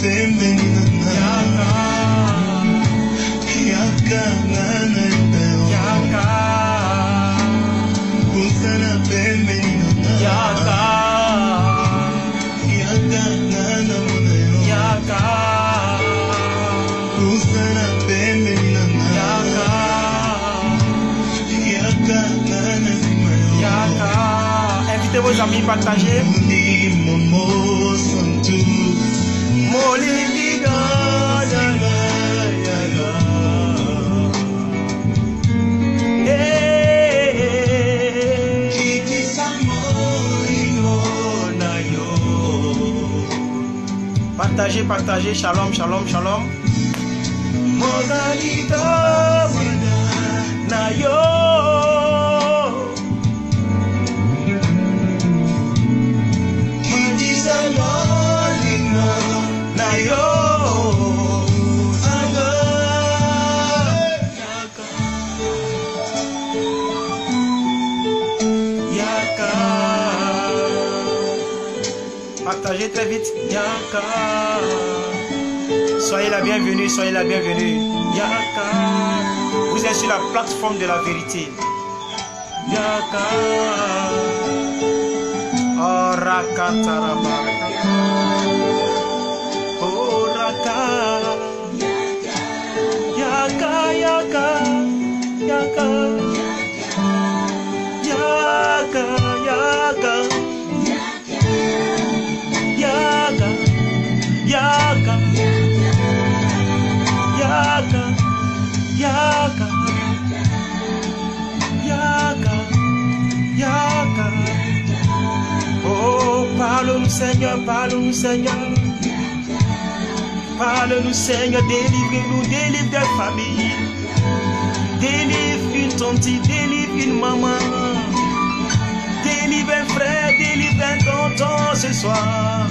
pembeni nanga yaka ngana ndeo yaka kusana pembeni nanga yaka ngana moneo yaka kusana pembeni nanga yaka ngana simayo yaka. Invitez vos amis, partagez. Momo santu Molingiga partagez, partagez, shalom, shalom, shalom. Mogalito na yo. Na yo. Yaka. Partagez très vite. Yaka. Soyez la bienvenue, soyez la bienvenue. Yaka. Vous êtes sur la plateforme de la vérité. Yaka. Oh, Rakataraba. Oh, Raka. Yaka, Yaka. Yaka. Yaka, Yaka. Yaka. Yaka. Yaka. Yaka. Yaka. Yaka. Oh, parle-nous Seigneur, parle-nous Seigneur. Parle-nous Seigneur, délivre-nous, délivre des familles. Délivre une tante, délivre une maman. Délivre un frère, délivre un tonton ce soir.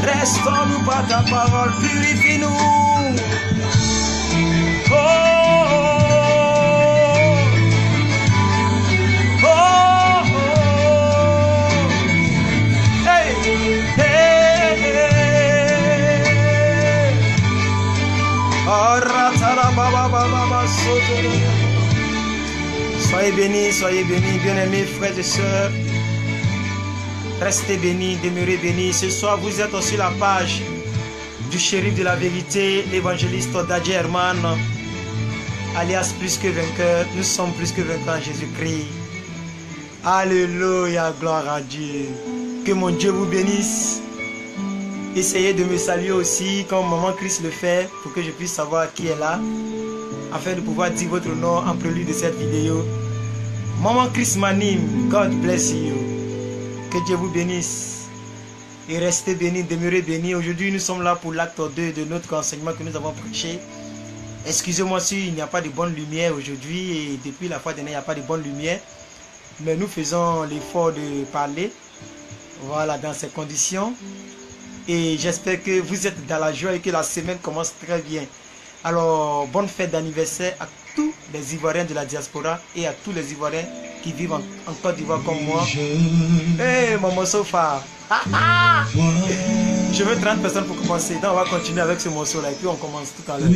Restons-nous par ta parole, purifie-nous. Oh, oh, oh, oh. Hey, hey, hey. Oh, ratarababababa, soto. Soyez bénis, bien-aimés frères et sœurs. Restez bénis, demeurez bénis. Ce soir, vous êtes sur la page du shérif de la vérité, l'évangéliste Dadji Herman, alias plus que vainqueur. Nous sommes plus que vainqueurs en Jésus-Christ. Alléluia, gloire à Dieu. Que mon Dieu vous bénisse. Essayez de me saluer aussi comme Maman Christ le fait pour que je puisse savoir qui est là, afin de pouvoir dire votre nom en prélude de cette vidéo. Maman Christ m'anime. God bless you. Que Dieu vous bénisse. Et restez bénis, demeurez bénis. Aujourd'hui, nous sommes là pour l'acte 2 de notre enseignement que nous avons prêché. Excusez-moi s'il n'y a pas de bonne lumière aujourd'hui. Et depuis la fois dernière, il n'y a pas de bonne lumière. Mais nous faisons l'effort de parler. Voilà, dans ces conditions. Et j'espère que vous êtes dans la joie et que la semaine commence très bien. Alors, bonne fête d'anniversaire à tous les Ivoiriens de la diaspora et à tous les Ivoiriens qui vivent en Côte d'Ivoire comme moi. Hey, Maman Sofa. Je veux 30 personnes pour commencer. Donc, on va continuer avec ce morceau-là et puis on commence tout à l'heure.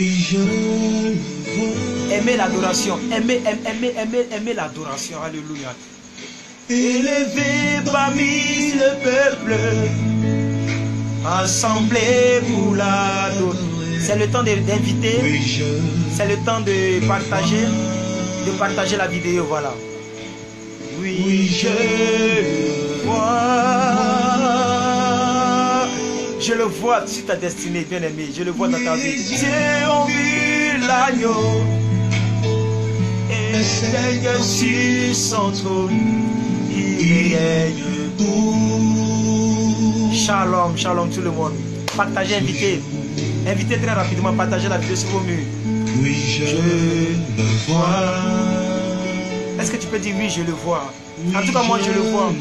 Aimez l'adoration. Aimez l'adoration. Alléluia. Élevé parmi le peuple, assemblé pour l'adorer. C'est le temps d'inviter, c'est le temps de partager la vidéo, voilà. Oui, je le vois. Je le vois sur ta destinée, bien-aimé. Je le vois dans ta vie. J'ai vu l'agneau et Seigneur sur son trône. Il règne tout. Shalom, shalom tout le monde. Partagez, invitez. Invitez très rapidement, partagez la vidéo sur vos murs. Oui, je le vois. Est-ce que tu peux dire oui, je le vois? En tout cas, moi, je le vois.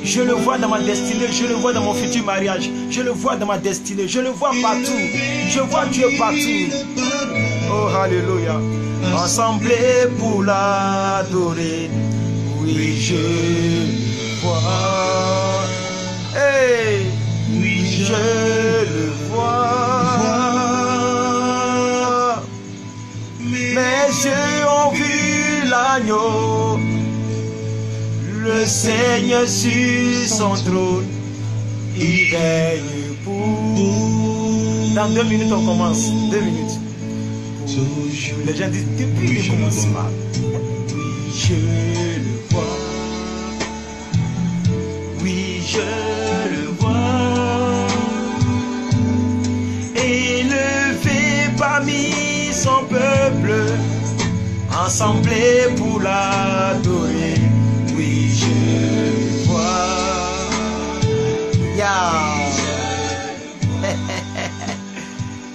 Je le vois dans ma destinée, je le vois dans mon futur mariage. Je le vois dans ma destinée, je le vois partout. Je vois Dieu partout. Oh, alléluia. Assemblés pour l'adorer. Oui, je le vois. Hey, oui, je le vois. Mes yeux ont vu l'agneau, le Seigneur sur son trône, il règne pour. Dans 2 minutes on commence, 2 minutes. Les gens disent depuis le commencement. Oui, je le vois. Oui, je le vois. Élevé parmi son peuple, assemblé pour l'adorer. Oui, je le vois.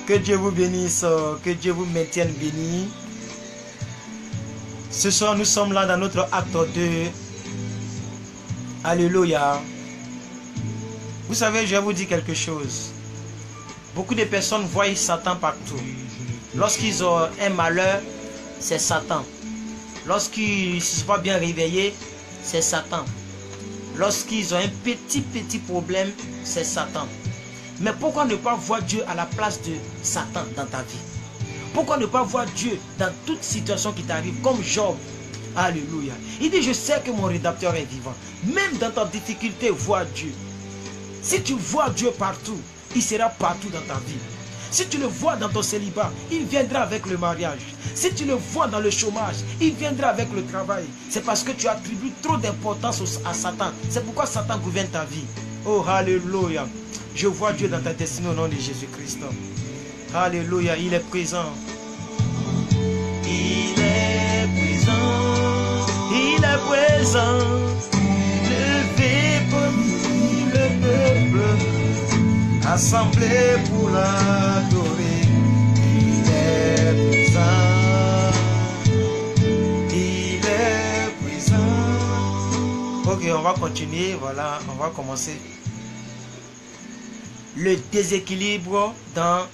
Que Dieu vous bénisse, que Dieu vous maintienne béni. Ce soir, nous sommes là dans notre acte 2. Alléluia. Vous savez, je vais vous dire quelque chose. Beaucoup de personnes voient Satan partout. Lorsqu'ils ont un malheur, c'est Satan. Lorsqu'ils ne se sont pas bien réveillés, c'est Satan. Lorsqu'ils ont un petit problème, c'est Satan. Mais pourquoi ne pas voir Dieu à la place de Satan dans ta vie? Pourquoi ne pas voir Dieu dans toute situation qui t'arrive, comme Job? Alléluia. Il dit, je sais que mon rédempteur est vivant. Même dans ta difficulté, vois Dieu. Si tu vois Dieu partout, il sera partout dans ta vie. Si tu le vois dans ton célibat, il viendra avec le mariage. Si tu le vois dans le chômage, il viendra avec le travail. C'est parce que tu attribues trop d'importance à Satan. C'est pourquoi Satan gouverne ta vie. Oh, alléluia. Je vois Dieu dans ta destinée au nom de Jésus-Christ. Alléluia, il est présent. Il est présent. Il est présent. Levé parmi le peuple, assemblé pour l'adorer. Il est présent. Il est présent. Ok, on va continuer. Voilà, on va commencer. Le déséquilibre dans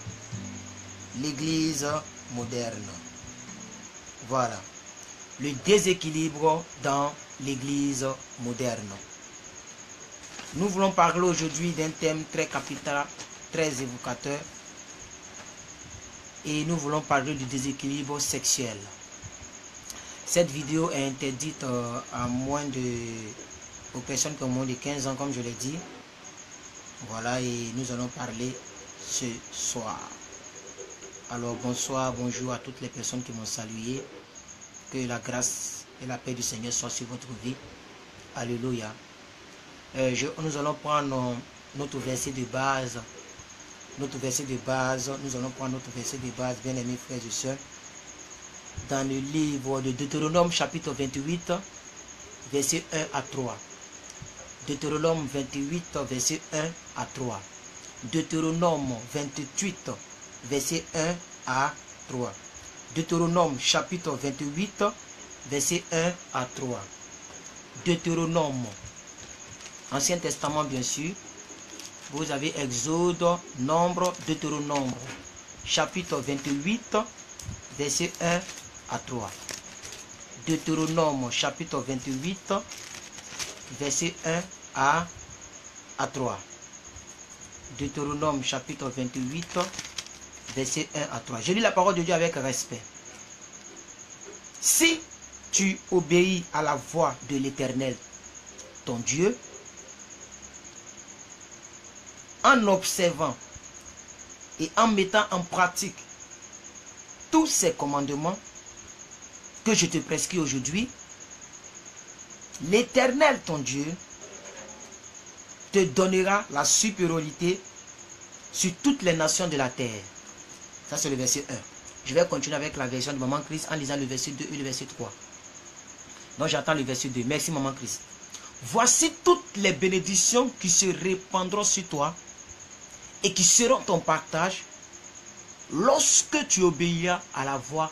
l'église moderne. Voilà. Le déséquilibre dans l'église moderne. Nous voulons parler aujourd'hui d'un thème très capital, très évocateur. Et nous voulons parler du déséquilibre sexuel. Cette vidéo est interdite aux personnes qui ont moins de 15 ans, comme je l'ai dit. Voilà, et nous allons parler ce soir. Alors bonsoir, bonjour à toutes les personnes qui m'ont salué. Que la grâce et la paix du Seigneur soient sur votre vie. Alléluia. Nous allons prendre notre verset de base. Nous allons prendre notre verset de base, bien aimés frères et sœurs. Dans le livre de Deutéronome chapitre 28, verset 1 à 3. Deutéronome 28, verset 1 à 3. Deutéronome 28, verset 1 à 3. Deutéronome chapitre 28, verset 1 à 3. Deutéronome, Ancien Testament bien sûr. Vous avez Exode, Nombre, Deutéronome, chapitre 28, verset 1 à 3. Deutéronome, chapitre 28, verset 1 à 3. Deutéronome chapitre 28, verset 1 à 3. Je lis la parole de Dieu avec respect. Si tu obéis à la voix de l'Éternel, ton Dieu, en observant et en mettant en pratique tous ces commandements que je te prescris aujourd'hui, l'Éternel, ton Dieu, te donnera la supériorité sur toutes les nations de la terre. Ça, c'est le verset 1. Je vais continuer avec la version de Maman Christ en lisant le verset 2 et le verset 3. Donc, j'attends le verset 2. Merci, Maman Christ. Voici toutes les bénédictions qui se répandront sur toi et qui seront ton partage lorsque tu obéiras à la voix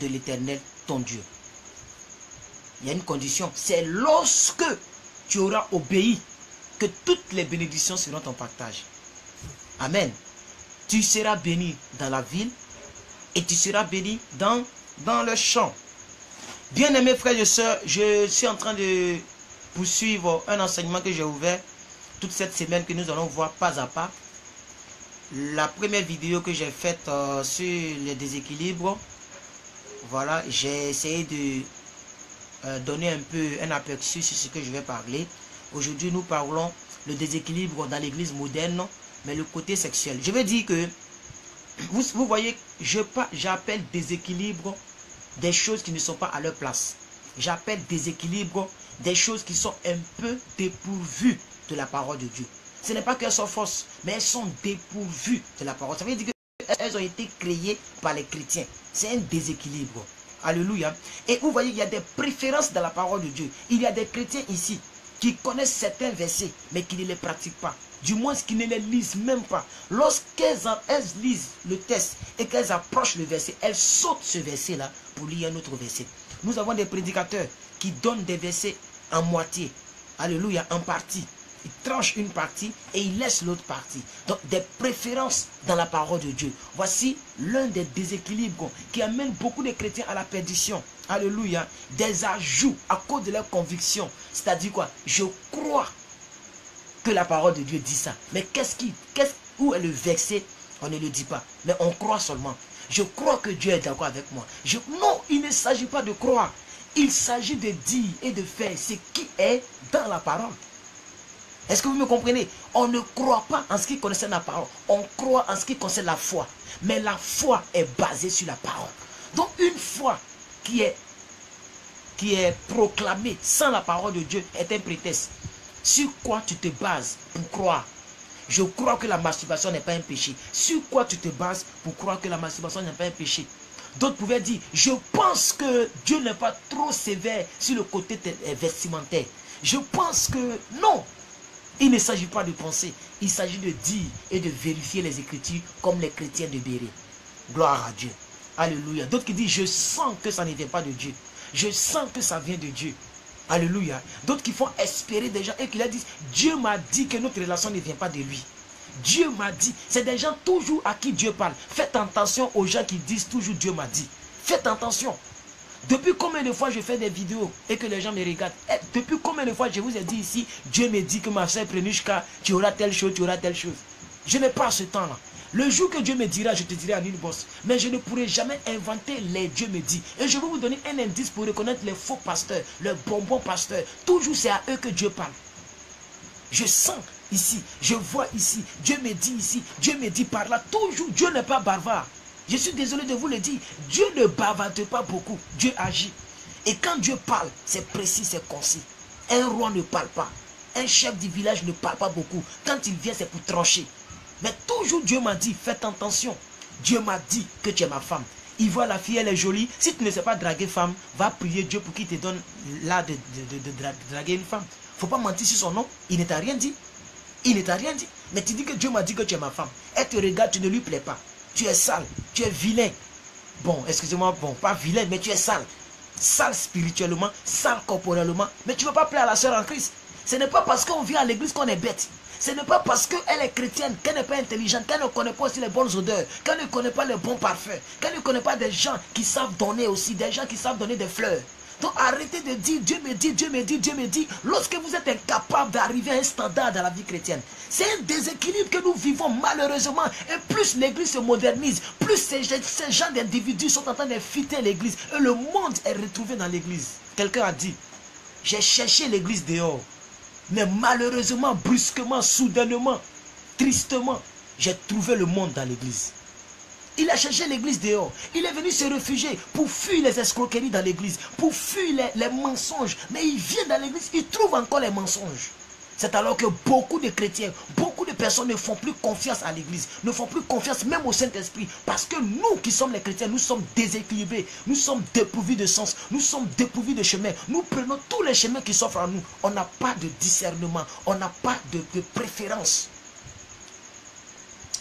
de l'Éternel, ton Dieu. Il y a une condition, c'est lorsque tu auras obéi que toutes les bénédictions seront ton partage. Amen. Tu seras béni dans la ville et tu seras béni dans le champ. Bien-aimés frères et sœurs, je suis en train de poursuivre un enseignement que j'ai ouvert toute cette semaine que nous allons voir pas à pas. la première vidéo que j'ai faite sur les déséquilibres, voilà, j'ai essayé de donner un peu un aperçu sur ce que je vais parler. Aujourd'hui, nous parlons le déséquilibre dans l'église moderne, mais le côté sexuel. Je veux dire que, vous voyez, j'appelle déséquilibre des choses qui ne sont pas à leur place. J'appelle déséquilibre des choses qui sont un peu dépourvues de la parole de Dieu. Ce n'est pas qu'elles sont fausses, mais elles sont dépourvues de la parole. Ça veut dire qu'elles ont été créées par les chrétiens. C'est un déséquilibre. Alléluia. Et vous voyez, il y a des préférences dans la parole de Dieu. Il y a des chrétiens ici qui connaissent certains versets, mais qui ne les pratiquent pas. Du moins, qui ne les lisent même pas. Lorsqu'elles lisent le texte et qu'elles approchent le verset, elles sautent ce verset-là pour lire un autre verset. Nous avons des prédicateurs qui donnent des versets en moitié. Alléluia, en partie. Ils tranchent une partie et ils laissent l'autre partie. Donc, des préférences dans la parole de Dieu. Voici l'un des déséquilibres qui amène beaucoup de chrétiens à la perdition. Alléluia. Des ajouts à cause de leurs convictions. C'est-à-dire quoi? Je crois que la parole de Dieu dit ça. Mais où est le verset? On ne le dit pas. Mais on croit seulement. Je crois que Dieu est d'accord avec moi. Non, il ne s'agit pas de croire. Il s'agit de dire et de faire ce qui est dans la parole. Est-ce que vous me comprenez? On ne croit pas en ce qui concerne la parole. On croit en ce qui concerne la foi. Mais la foi est basée sur la parole. Donc une foi qui est proclamée sans la parole de Dieu est un prétexte. Sur quoi tu te bases pour croire? Je crois que la masturbation n'est pas un péché. Sur quoi tu te bases pour croire que la masturbation n'est pas un péché? D'autres pouvaient dire, je pense que Dieu n'est pas trop sévère sur le côté vestimentaire. Je pense que non. Il ne s'agit pas de penser, il s'agit de dire et de vérifier les Écritures comme les chrétiens de Béret. Gloire à Dieu. Alléluia. D'autres qui disent, je sens que ça ne vient pas de Dieu. Je sens que ça vient de Dieu. Alléluia. D'autres qui font espérer des gens et qui leur disent, Dieu m'a dit que notre relation ne vient pas de lui. Dieu m'a dit. C'est des gens toujours à qui Dieu parle. Faites attention aux gens qui disent toujours Dieu m'a dit. Faites attention. Depuis combien de fois je fais des vidéos et que les gens me regardent? Depuis combien de fois je vous ai dit ici, Dieu me dit que ma soeur Prenushka, tu auras telle chose, tu auras telle chose. Je n'ai pas ce temps-là. Le jour que Dieu me dira, je te dirai en une bosse. Mais je ne pourrai jamais inventer les Dieu me dit. Et je vais vous donner un indice pour reconnaître les faux pasteurs, les bonbons pasteurs. Toujours c'est à eux que Dieu parle. Je sens ici, je vois ici, Dieu me dit ici, Dieu me dit par là. Toujours, Dieu n'est pas bavard. Je suis désolé de vous le dire, Dieu ne bavarde pas beaucoup, Dieu agit. Et quand Dieu parle, c'est précis, c'est concis. Un roi ne parle pas, un chef du village ne parle pas beaucoup. Quand il vient, c'est pour trancher. Mais toujours Dieu m'a dit, faites attention. Dieu m'a dit que tu es ma femme. Il voit la fille, elle est jolie. Si tu ne sais pas draguer femme, va prier Dieu pour qu'il te donne l'art de draguer une femme. Il ne faut pas mentir sur son nom, il ne t'a rien dit. Il ne t'a rien dit. Mais tu dis que Dieu m'a dit que tu es ma femme. Elle te regarde, tu ne lui plais pas. Tu es sale, tu es vilain. Bon, excusez-moi, bon, pas vilain, mais tu es sale. Sale spirituellement, sale corporellement. Mais tu ne veux pas plaire à la soeur en Christ. Ce n'est pas parce qu'on vient à l'église qu'on est bête. Ce n'est pas parce qu'elle est chrétienne, qu'elle n'est pas intelligente, qu'elle ne connaît pas aussi les bonnes odeurs, qu'elle ne connaît pas les bons parfums, qu'elle ne connaît pas des gens qui savent donner aussi, des gens qui savent donner des fleurs. Donc arrêtez de dire Dieu me dit, Dieu me dit, Dieu me dit, lorsque vous êtes incapable d'arriver à un standard dans la vie chrétienne. C'est un déséquilibre que nous vivons malheureusement. Et plus l'église se modernise, plus ces gens d'individus sont en train d'infiltrer l'église. Et le monde est retrouvé dans l'église. Quelqu'un a dit, j'ai cherché l'église dehors. Mais malheureusement, brusquement, soudainement, tristement, j'ai trouvé le monde dans l'église. Il a cherché l'église dehors. Il est venu se réfugier pour fuir les escroqueries dans l'église, pour fuir les mensonges. Mais il vient dans l'église, il trouve encore les mensonges. C'est alors que beaucoup de chrétiens, beaucoup de personnes ne font plus confiance à l'église, ne font plus confiance même au Saint-Esprit. Parce que nous qui sommes les chrétiens, nous sommes déséquilibrés, nous sommes dépourvus de sens, nous sommes dépourvus de chemin. Nous prenons tous les chemins qui s'offrent à nous. On n'a pas de discernement, on n'a pas de préférence.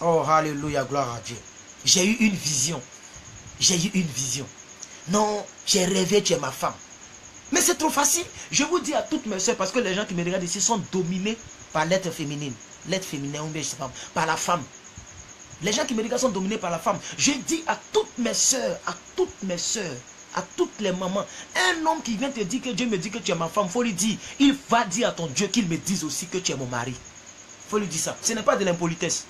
Oh, alléluia, gloire à Dieu. J'ai eu une vision. J'ai eu une vision. Non, j'ai rêvé, tu es ma femme. Mais c'est trop facile. Je vous dis à toutes mes soeurs, parce que les gens qui me regardent ici sont dominés par l'être féminine. L'être féminin, ou bien je sais pas, par la femme. Les gens qui me regardent sont dominés par la femme. Je dis à toutes mes soeurs, à toutes les mamans, un homme qui vient te dire que Dieu me dit que tu es ma femme, il faut lui dire, il va dire à ton Dieu qu'il me dise aussi que tu es mon mari. Il faut lui dire ça. Ce n'est pas de l'impolitesse.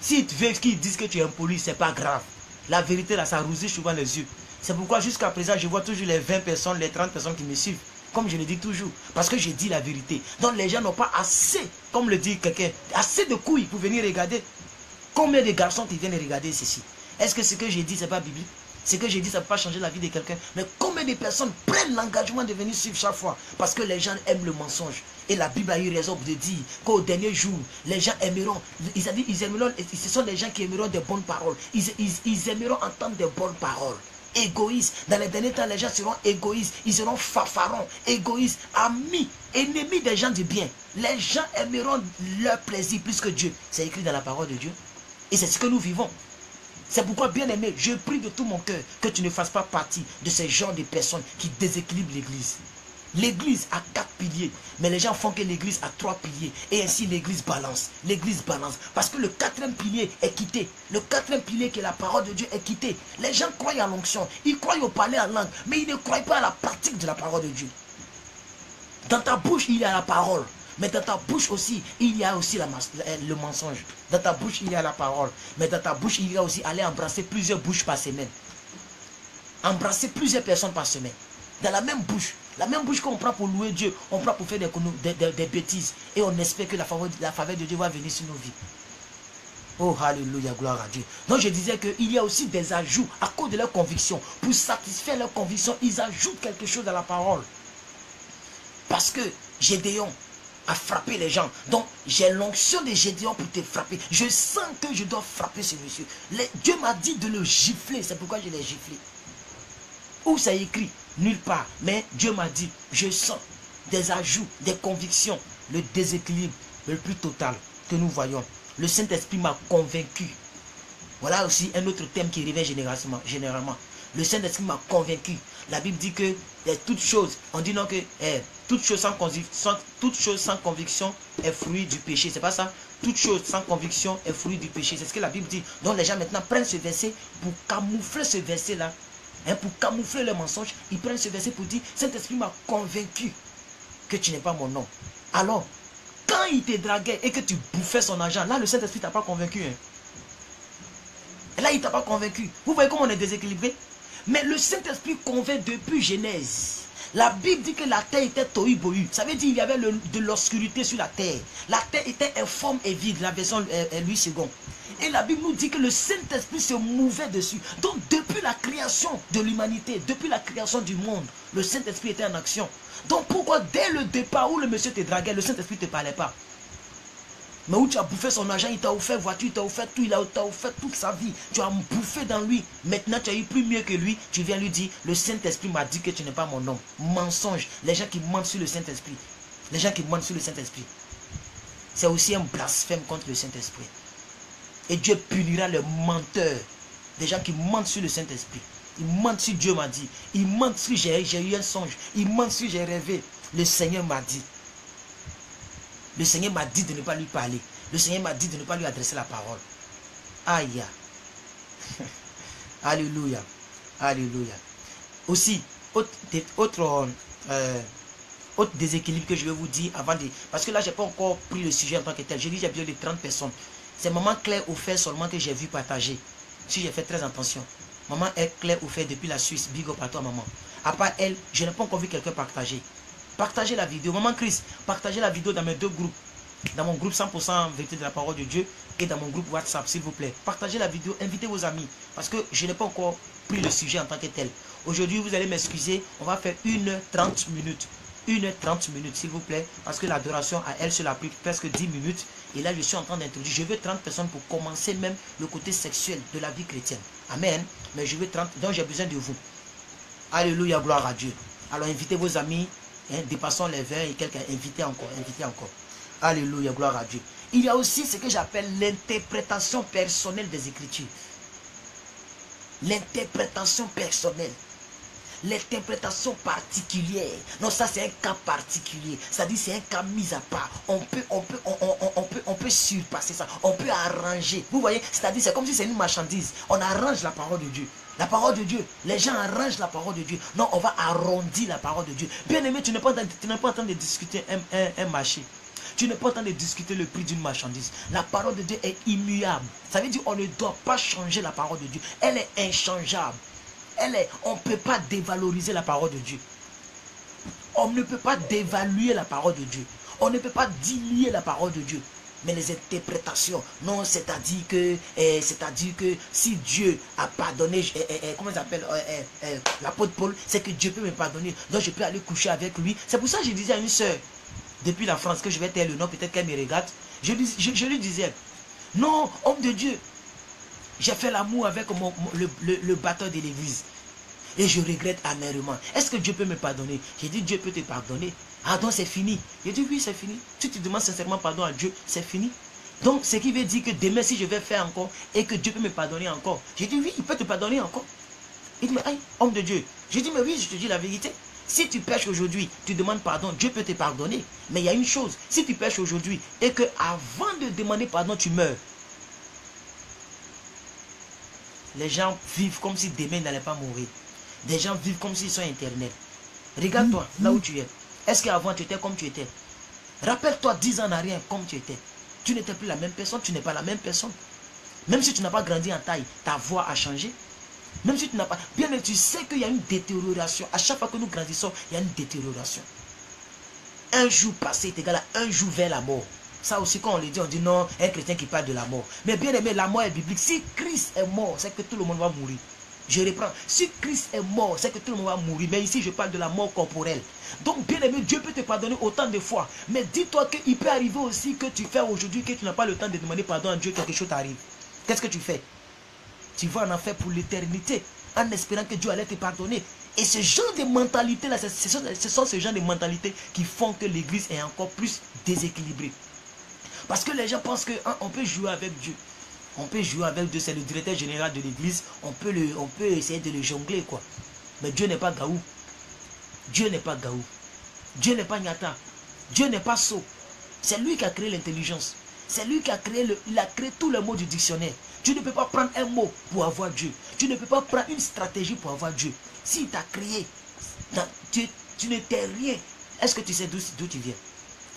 S'ils veulent qu'ils disent que tu es impoli, c'est pas grave. La vérité là, ça rougit souvent les yeux. C'est pourquoi jusqu'à présent, je vois toujours les 20 personnes, les 30 personnes qui me suivent. Comme je le dis toujours. Parce que je dis la vérité. Donc les gens n'ont pas assez, comme le dit quelqu'un, assez de couilles pour venir regarder. Combien de garçons qui viennent regarder ceci? Est-ce que ce que j'ai dit, c'est pas biblique? Ce que j'ai dit, ça ne peut pas changer la vie de quelqu'un. Mais combien de personnes prennent l'engagement de venir suivre chaque fois? Parce que les gens aiment le mensonge. Et la Bible a eu raison de dire qu'au dernier jour, les gens aimeront. Ils aimeront, ce sont les gens qui aimeront de bonnes paroles. Ils aimeront entendre de bonnes paroles. Égoïstes. Dans les derniers temps, les gens seront égoïstes. Ils seront fanfarons, égoïstes, amis, ennemis des gens du bien. Les gens aimeront leur plaisir plus que Dieu. C'est écrit dans la parole de Dieu. Et c'est ce que nous vivons. C'est pourquoi, bien aimé, je prie de tout mon cœur que tu ne fasses pas partie de ces genres de personnes qui déséquilibrent l'église. L'église a 4 piliers, mais les gens font que l'église a 3 piliers. Et ainsi l'église balance. L'église balance. Parce que le 4e pilier est quitté. Le 4e pilier qui est la parole de Dieu est quitté. Les gens croient à l'onction, ils croient au parler en langue, mais ils ne croient pas à la pratique de la parole de Dieu. Dans ta bouche, il y a la parole. Mais dans ta bouche aussi, il y a aussi le mensonge. Dans ta bouche, il y a la parole. Mais dans ta bouche, il y a aussi aller embrasser plusieurs bouches par semaine. Embrasser plusieurs personnes par semaine. Dans la même bouche. La même bouche qu'on prend pour louer Dieu, on prend pour faire des bêtises. Et on espère que la faveur de Dieu va venir sur nos vies. Oh, alléluia, gloire à Dieu. Donc je disais qu'il y a aussi des ajouts à cause de leurs convictions. Pour satisfaire leurs convictions, ils ajoutent quelque chose à la parole. Parce que Gédéon a frappé les gens. Donc j'ai l'onction de Gédéon pour te frapper. Je sens que je dois frapper ce monsieur. Dieu m'a dit de le gifler. C'est pourquoi je l'ai giflé. Où ça écrit? Nulle part. Mais Dieu m'a dit, je sens des ajouts, des convictions, le déséquilibre le plus total que nous voyons. Le Saint-Esprit m'a convaincu. Voilà aussi un autre thème qui revient généralement. Le Saint-Esprit m'a convaincu. La Bible dit que toute chose, on dit non que toute chose sans conviction est fruit du péché. C'est pas ça? Toute chose sans conviction est fruit du péché. C'est ce que la Bible dit. Donc les gens maintenant prennent ce verset pour camoufler ce verset-là. Pour camoufler le mensonge, ils prennent ce verset pour dire, Saint-Esprit m'a convaincu que tu n'es pas mon homme. Alors, quand il te draguait et que tu bouffais son argent, là le Saint-Esprit ne t'a pas convaincu. Là il ne t'a pas convaincu. Vous voyez comment on est déséquilibré? Mais le Saint-Esprit convainc depuis Genèse. La Bible dit que la terre était tohu-bohu. Ça veut dire qu'il y avait de l'obscurité sur la terre. La terre était informe et vide, la version Louis II. Et la Bible nous dit que le Saint-Esprit se mouvait dessus. Donc depuis la création de l'humanité, depuis la création du monde, le Saint-Esprit était en action. Donc pourquoi dès le départ où le monsieur te draguait, le Saint-Esprit ne te parlait pas? Mais où tu as bouffé son argent, il t'a offert voiture, il t'a offert tout, il t'a offert toute sa vie. Tu as bouffé dans lui. Maintenant, tu as eu plus mieux que lui. Tu viens lui dire, le Saint-Esprit m'a dit que tu n'es pas mon homme. Mensonge. Les gens qui mentent sur le Saint-Esprit. Les gens qui mentent sur le Saint-Esprit. C'est aussi un blasphème contre le Saint-Esprit. Et Dieu punira les menteurs. Des gens qui mentent sur le Saint-Esprit. Ils mentent sur Dieu m'a dit. Ils mentent sur j'ai eu un songe. Ils mentent sur j'ai rêvé. Le Seigneur m'a dit. Le Seigneur m'a dit de ne pas lui parler. Le Seigneur m'a dit de ne pas lui adresser la parole. Aïe. Alléluia. Alléluia. Aussi, autre déséquilibre que je vais vous dire avant de... Parce que là, je n'ai pas encore pris le sujet en tant que tel. J'ai dit j'ai besoin de 30 personnes. C'est maman Claire Offert seulement que j'ai vu partager. Si j'ai fait très attention. Maman Claire Offert depuis la Suisse. Big up à toi, maman. À part elle, je n'ai pas encore vu quelqu'un partager. Partagez la vidéo. Maman Chris, partagez la vidéo dans mes 2 groupes. Dans mon groupe 100% vérité de la parole de Dieu et dans mon groupe WhatsApp, s'il vous plaît. Partagez la vidéo, invitez vos amis. Parce que je n'ai pas encore pris le sujet en tant que tel. Aujourd'hui, vous allez m'excuser. On va faire 1h30 minutes. 1h30 minutes, s'il vous plaît. Parce que l'adoration à elle seule a pris presque 10 minutes. Et là, je suis en train d'introduire. Je veux 30 personnes pour commencer même le côté sexuel de la vie chrétienne. Amen. Mais je veux 30. Donc, j'ai besoin de vous. Alléluia, gloire à Dieu. Alors, invitez vos amis. Dépassons les 20 et quelqu'un, invitez encore. Alléluia, gloire à Dieu. Il y a aussi ce que j'appelle l'interprétation personnelle des Écritures. L'interprétation personnelle. L'interprétation particulière. Non, ça c'est un cas particulier. C'est-à-dire c'est un cas mis à part. On peut surpasser ça. On peut arranger. Vous voyez, c'est-à-dire c'est comme si c'est une marchandise. On arrange la parole de Dieu. La parole de Dieu. Les gens arrangent la parole de Dieu. Non, on va arrondir la parole de Dieu. Bien aimé, tu n'es pas en train de discuter un marché. Tu n'es pas en train de discuter le prix d'une marchandise. La parole de Dieu est immuable. Ça veut dire qu'on ne doit pas changer la parole de Dieu. Elle est inchangeable. On ne peut pas dévaloriser la parole de Dieu. On ne peut pas dévaluer la parole de Dieu. On ne peut pas diminuer la parole de Dieu. Mais les interprétations, non, c'est-à-dire que si Dieu a pardonné, comment il s'appelle, l'apôtre Paul, c'est que Dieu peut me pardonner. Donc je peux aller coucher avec lui. C'est pour ça que je disais à une soeur, depuis la France, que je vais taire le nom, peut-être qu'elle me regarde. Je lui disais, non, homme de Dieu, j'ai fait l'amour avec le batteur de l'église. Et je regrette amèrement. Est-ce que Dieu peut me pardonner? J'ai dit, Dieu peut te pardonner. Ah donc c'est fini. J'ai dit, oui, c'est fini. Si tu demandes sincèrement pardon à Dieu, c'est fini. Donc, ce qui veut dire que demain, si je vais faire encore, et que Dieu peut me pardonner encore. J'ai dit, oui, il peut te pardonner encore. Il dit, mais aïe, homme de Dieu. J'ai dit, mais oui, je te dis la vérité. Si tu pêches aujourd'hui, tu demandes pardon, Dieu peut te pardonner. Mais il y a une chose, si tu pêches aujourd'hui, et que avant de demander pardon, tu meurs. Les gens vivent comme si demain n'allait pas mourir. Des gens vivent comme s'ils sont éternels. Regarde-toi, là où tu es. Est-ce qu'avant tu étais comme tu étais? Rappelle-toi 10 ans en arrière comme tu étais. Tu n'étais plus la même personne, tu n'es pas la même personne. Même si tu n'as pas grandi en taille, ta voix a changé. Même si tu n'as pas... Bien, mais tu sais qu'il y a une détérioration. À chaque fois que nous grandissons, il y a une détérioration. Un jour passé est égal à un jour vers la mort. Ça aussi, quand on dit non, un chrétien qui parle de la mort. Mais bien aimé, la mort est biblique. Si Christ est mort, c'est que tout le monde va mourir. Je reprends. Si Christ est mort, c'est que tout le monde va mourir. Mais ici, je parle de la mort corporelle. Donc, bien aimé, Dieu peut te pardonner autant de fois. Mais dis-toi qu'il peut arriver aussi que tu fais aujourd'hui, que tu n'as pas le temps de demander pardon à Dieu, quelque chose t'arrive. Qu'est-ce que tu fais? Tu vas en enfer pour l'éternité, en espérant que Dieu allait te pardonner. Et ce genre de mentalité-là, ce sont ce genre de mentalités qui font que l'église est encore plus déséquilibrée. Parce que les gens pensent qu'on peut jouer avec Dieu. On peut jouer avec Dieu, c'est le directeur général de l'église. On peut essayer de le jongler, quoi. Mais Dieu n'est pas Gaou. Dieu n'est pas Gaou. Dieu n'est pas Nyata. Dieu n'est pas Sot. C'est lui qui a créé l'intelligence. C'est lui qui a créé, il a créé tous les mots du dictionnaire. Tu ne peux pas prendre un mot pour avoir Dieu. Tu ne peux pas prendre une stratégie pour avoir Dieu. S'il t'a créé, tu n'étais rien. Est-ce que tu sais d'où tu viens?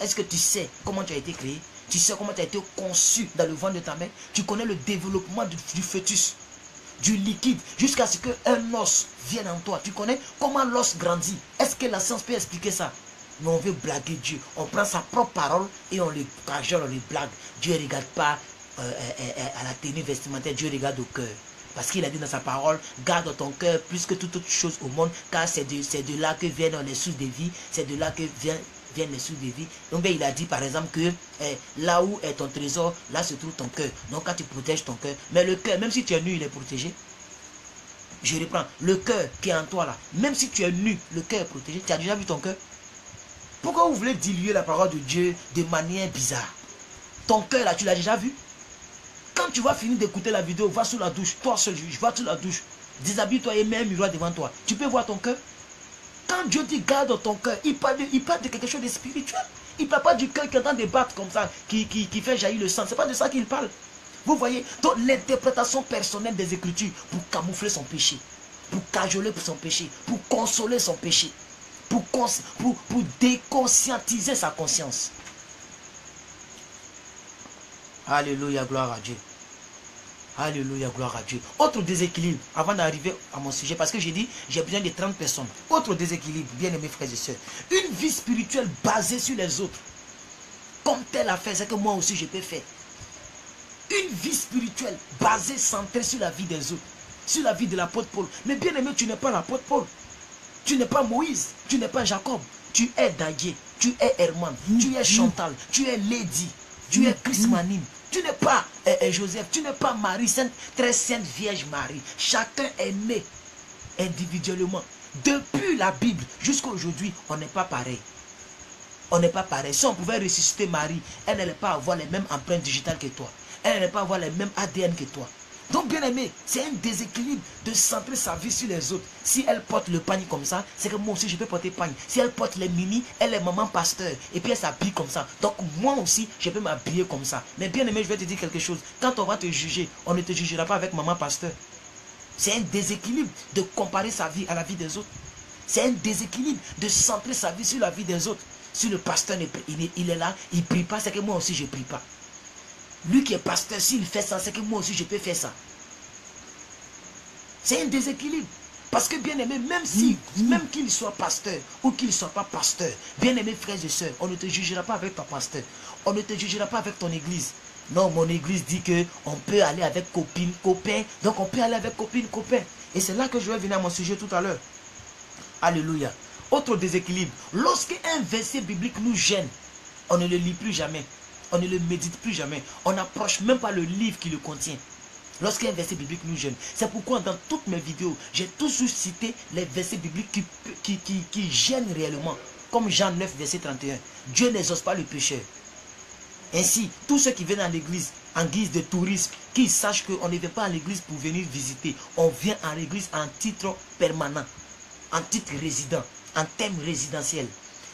Est-ce que tu sais comment tu as été créé? Tu sais comment tu as été conçu dans le ventre de ta mère? Tu connais le développement du fœtus, du liquide, jusqu'à ce qu'un os vienne en toi. Tu connais comment l'os grandit? Est-ce que la science peut expliquer ça? Mais on veut blaguer Dieu. On prend sa propre parole et on les cajole, on les blague. Dieu ne regarde pas à la tenue vestimentaire, Dieu regarde au cœur. Parce qu'il a dit dans sa parole, garde ton cœur plus que toute autre chose au monde, car c'est de là que viennent les sources de vie, c'est de là que viennent les sources de vie. Donc il a dit par exemple que là où est ton trésor, là se trouve ton cœur. Donc quand tu protèges ton cœur, mais le cœur, même si tu es nu, il est protégé. Je reprends, le cœur qui est en toi là, même si tu es nu, le cœur est protégé. Tu as déjà vu ton cœur? Pourquoi vous voulez diluer la parole de Dieu de manière bizarre? Ton cœur là, tu l'as déjà vu? Quand tu vas finir d'écouter la vidéo, va sous la douche, toi seul, va sous la douche, déshabille-toi et mets un miroir devant toi. Tu peux voir ton cœur? Quand Dieu dit garde ton cœur, il parle de quelque chose de spirituel. Il ne parle pas du cœur qui est en train de battre comme ça, qui fait jaillir le sang. Ce n'est pas de ça qu'il parle. Vous voyez? Donc l'interprétation personnelle des Écritures pour camoufler son péché, pour cajoler son péché, pour consoler son péché, pour déconscientiser sa conscience. Alléluia, gloire à Dieu. Alléluia, gloire à Dieu. Autre déséquilibre, avant d'arriver à mon sujet, parce que j'ai dit, j'ai besoin de 30 personnes. Autre déséquilibre, bien aimés frères et sœurs. Une vie spirituelle basée sur les autres. Comme tel a fait, c'est que moi aussi je peux faire. Une vie spirituelle basée, centrée sur la vie des autres. Sur la vie de l'apôtre Paul. Mais bien aimé, tu n'es pas l'apôtre Paul. Tu n'es pas Moïse. Tu n'es pas Jacob. Tu es Dadier. Tu es Herman. Tu es Chantal. Tu es Lady. Tu es Chris Manning. Tu n'es pas Joseph, tu n'es pas Marie, très sainte Vierge Marie. Chacun est né individuellement. Depuis la Bible jusqu'à aujourd'hui, on n'est pas pareil. On n'est pas pareil. Si on pouvait ressusciter Marie, elle n'allait pas avoir les mêmes empreintes digitales que toi. Elle n'allait pas avoir les mêmes ADN que toi. Donc bien aimé, c'est un déséquilibre de centrer sa vie sur les autres. Si elle porte le pagne comme ça, c'est que moi aussi je peux porter pagne. Si elle porte les mini, elle est maman pasteur. Et puis elle s'habille comme ça. Donc moi aussi, je peux m'habiller comme ça. Mais bien aimé, je vais te dire quelque chose. Quand on va te juger, on ne te jugera pas avec maman pasteur. C'est un déséquilibre de comparer sa vie à la vie des autres. C'est un déséquilibre de centrer sa vie sur la vie des autres. Si le pasteur il est là, il ne prie pas, c'est que moi aussi je ne prie pas. Lui qui est pasteur, s'il fait ça, c'est que moi aussi je peux faire ça. C'est un déséquilibre. Parce que bien aimé, même qu'il soit pasteur ou qu'il ne soit pas pasteur, bien aimé frères et sœurs, on ne te jugera pas avec ton pasteur. On ne te jugera pas avec ton église. Non, mon église dit qu'on peut aller avec copine, copain. Donc on peut aller avec copine, copain. Et c'est là que je vais venir à mon sujet tout à l'heure. Alléluia. Autre déséquilibre. Lorsqu'un verset biblique nous gêne, on ne le lit plus jamais. On ne le médite plus jamais. On n'approche même pas le livre qui le contient. Lorsqu'un verset biblique nous gêne. C'est pourquoi dans toutes mes vidéos, j'ai toujours cité les versets bibliques qui gênent réellement. Comme Jean 9, verset 31. Dieu n'exauce pas le pécheur. Ainsi, tous ceux qui viennent à l'église en guise de tourisme, qu'ils sachent qu'on ne vient pas à l'église pour venir visiter. On vient à l'église en titre permanent, en titre résident, en thème résidentiel.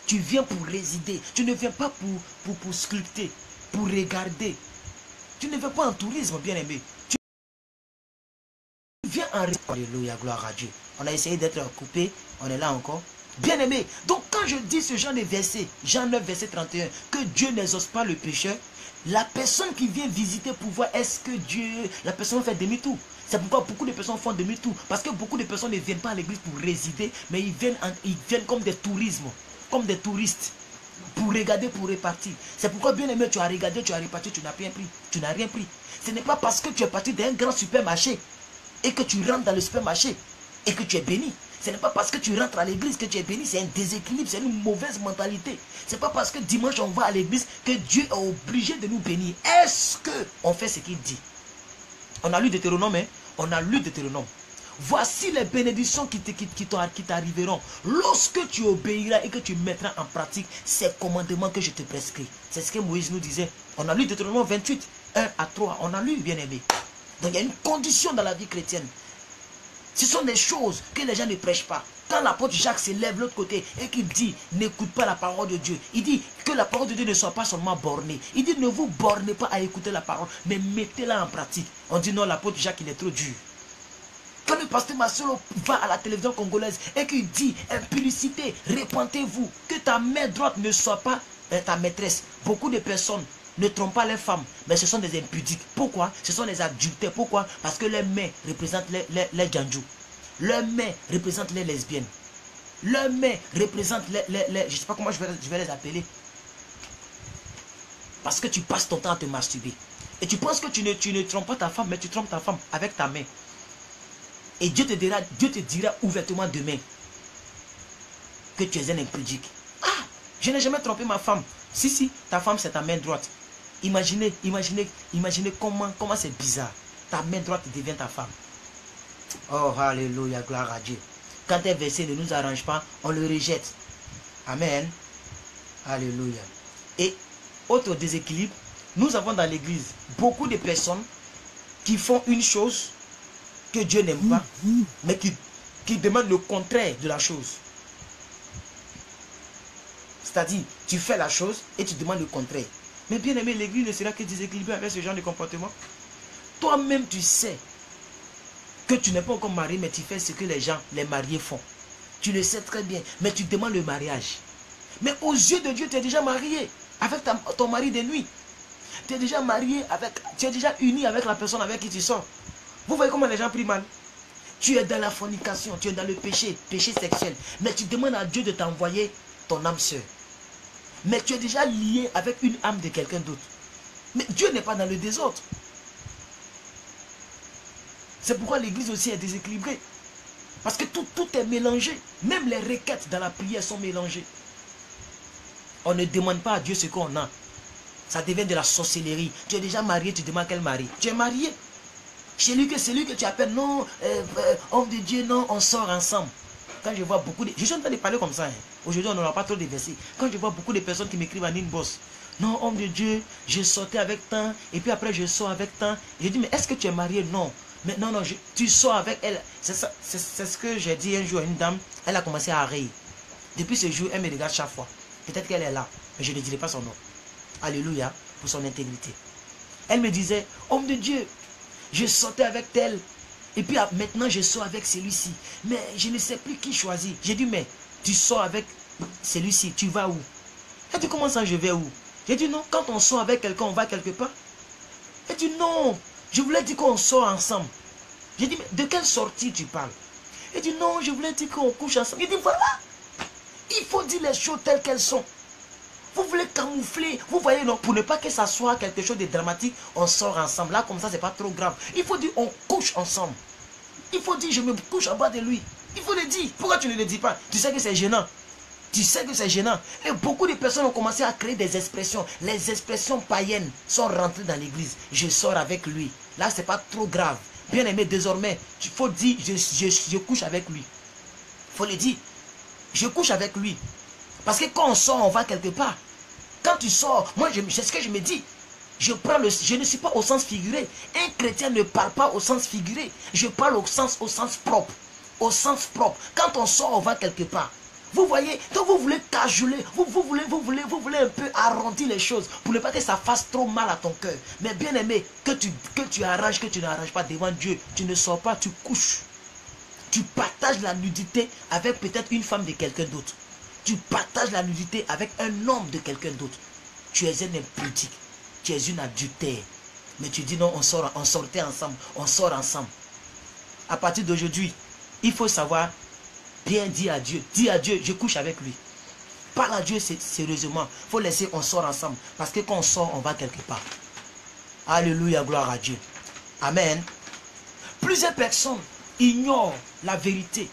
Tu viens pour résider. Tu ne viens pas pour sculpter, pour regarder. Tu ne viens pas en tourisme, bien aimé. Tu viens en... Alléluia, gloire à Dieu. On a essayé d'être coupé. On est là encore. Bien aimé, donc quand je dis ce genre de verset, Jean 9, verset 31, que Dieu n'exauce pas le pécheur, la personne qui vient visiter pour voir est-ce que Dieu, la personne fait demi-tour. C'est pourquoi beaucoup de personnes font demi-tour. Parce que beaucoup de personnes ne viennent pas à l'église pour résider, mais ils viennent comme des tourismes, comme des touristes, pour regarder, pour repartir. C'est pourquoi, bien aimé, tu as regardé, tu as reparti, tu n'as rien pris. Tu n'as rien pris. Ce n'est pas parce que tu es parti d'un grand supermarché et que tu rentres dans le supermarché et que tu es béni. Ce n'est pas parce que tu rentres à l'église que tu es béni, c'est un déséquilibre, c'est une mauvaise mentalité. Ce n'est pas parce que dimanche on va à l'église que Dieu est obligé de nous bénir. Est-ce qu'on fait ce qu'il dit? On a lu Deutéronome, hein? On a lu Deutéronome. Voici les bénédictions qui t'arriveront lorsque tu obéiras et que tu mettras en pratique ces commandements que je te prescris. C'est ce que Moïse nous disait. On a lu Deutéronome 28, 1 à 3. On a lu, bien aimé. Donc il y a une condition dans la vie chrétienne. Ce sont des choses que les gens ne prêchent pas. Quand l'apôtre Jacques se lève de l'autre côté et qu'il dit, n'écoute pas la parole de Dieu. Il dit que la parole de Dieu ne soit pas seulement bornée. Il dit, ne vous bornez pas à écouter la parole, mais mettez-la en pratique. On dit non, l'apôtre Jacques, il est trop dur. Quand le pasteur Marcelo va à la télévision congolaise et qu'il dit, impudicité, repentez-vous, que ta main droite ne soit pas ta maîtresse. Beaucoup de personnes ne trompent pas les femmes, mais ce sont des impudiques. Pourquoi? Ce sont des adultères. Pourquoi? Parce que les mains représentent les djandjous. Leurs mains représentent les lesbiennes. Leurs mains représentent je ne sais pas comment je vais les appeler. Parce que tu passes ton temps à te masturber. Et tu penses que tu ne trompes pas ta femme, mais tu trompes ta femme avec ta main. Et Dieu te dira ouvertement demain que tu es un impudique. Ah, je n'ai jamais trompé ma femme. Si, ta femme c'est ta main droite. Imaginez comment c'est bizarre. Ta main droite devient ta femme. Oh, alléluia, gloire à Dieu. Quand un verset ne nous arrange pas, on le rejette. Amen. Alléluia. Et autre déséquilibre, nous avons dans l'église beaucoup de personnes qui font une chose que Dieu n'aime pas, mais qui demandent le contraire de la chose. C'est-à-dire, tu fais la chose et tu demandes le contraire. Mais bien aimé, l'église ne sera que déséquilibrée avec ce genre de comportement. Toi-même, tu sais que tu n'es pas encore marié, mais tu fais ce que les mariés font. Tu le sais très bien, mais tu demandes le mariage. Mais aux yeux de Dieu, tu es déjà marié avec ton mari de nuit. Tu es déjà marié tu es déjà uni avec la personne avec qui tu sors. Vous voyez comment les gens prient mal? Tu es dans la fornication, tu es dans le péché sexuel. Mais tu demandes à Dieu de t'envoyer ton âme sœur. Mais tu es déjà lié avec une âme de quelqu'un d'autre. Mais Dieu n'est pas dans le désordre. C'est pourquoi l'église aussi est déséquilibrée. Parce que tout est mélangé. Même les requêtes dans la prière sont mélangées. On ne demande pas à Dieu ce qu'on a. Ça devient de la sorcellerie. Tu es déjà marié, tu demandes quel mari? Tu es marié. C'est lui que tu appelles, non, homme de Dieu, non, on sort ensemble. Quand je vois beaucoup de... Je suis en train de parler comme ça. Hein. Aujourd'hui, on n'aura pas trop de versets. Quand je vois beaucoup de personnes qui m'écrivent en inbox, non, homme de Dieu, je sortais avec tant, et puis après je sors avec tant. Je dis, mais est-ce que tu es marié? Non. Mais non, tu sors avec elle. C'est ce que j'ai dit un jour à une dame. Elle a commencé à rire. Depuis ce jour, elle me regarde chaque fois. Peut-être qu'elle est là, mais je ne dirai pas son nom. Alléluia, pour son intégrité. Elle me disait, homme de Dieu, je sortais avec tel. Et puis maintenant, je sors avec celui-ci. Mais je ne sais plus qui choisir. J'ai dit, mais tu sors avec celui-ci, tu vas où? Elle dit, comment ça je vais où? J'ai dit, non, quand on sort avec quelqu'un, on va quelque part. Elle dit, non, je voulais dire qu'on sort ensemble. J'ai dit, mais de quelle sortie tu parles? Elle dit, non, je voulais dire qu'on couche ensemble. J'ai dit, voilà, il faut dire les choses telles qu'elles sont. Vous voulez camoufler, vous voyez, non, pour ne pas que ça soit quelque chose de dramatique, on sort ensemble. Là, comme ça, c'est pas trop grave. Il faut dire, on couche ensemble. Il faut dire, je me couche en bas de lui. Il faut le dire. Pourquoi tu ne le dis pas? Tu sais que c'est gênant. Tu sais que c'est gênant. Et beaucoup de personnes ont commencé à créer des expressions. Les expressions païennes sont rentrées dans l'église. Je sors avec lui. Là, c'est pas trop grave. Bien aimé, désormais, il faut dire, je couche avec lui. Il faut le dire. Je couche avec lui. Parce que quand on sort, on va quelque part. Quand tu sors, moi, c'est ce que je me dis. Je ne suis pas au sens figuré. Un chrétien ne parle pas au sens figuré. Je parle au sens propre. Au sens propre. Quand on sort, on va quelque part. Vous voyez, donc vous voulez cajoler, vous voulez un peu arrondir les choses pour ne pas que ça fasse trop mal à ton cœur. Mais bien aimé, que tu arranges, que tu n'arranges pas devant Dieu, tu ne sors pas, tu couches. Tu partages la nudité avec peut-être une femme de quelqu'un d'autre. Tu partages la nudité avec un homme de quelqu'un d'autre. Tu es un impudique. Tu es une adultère. Mais tu dis non, on sortait ensemble. On sort ensemble. À partir d'aujourd'hui, il faut savoir bien dire à Dieu. Dis à Dieu, je couche avec lui. Parle à Dieu sérieusement. Il faut laisser, on sort ensemble. Parce que quand on sort, on va quelque part. Alléluia, gloire à Dieu. Amen. Plusieurs personnes ignorent la vérité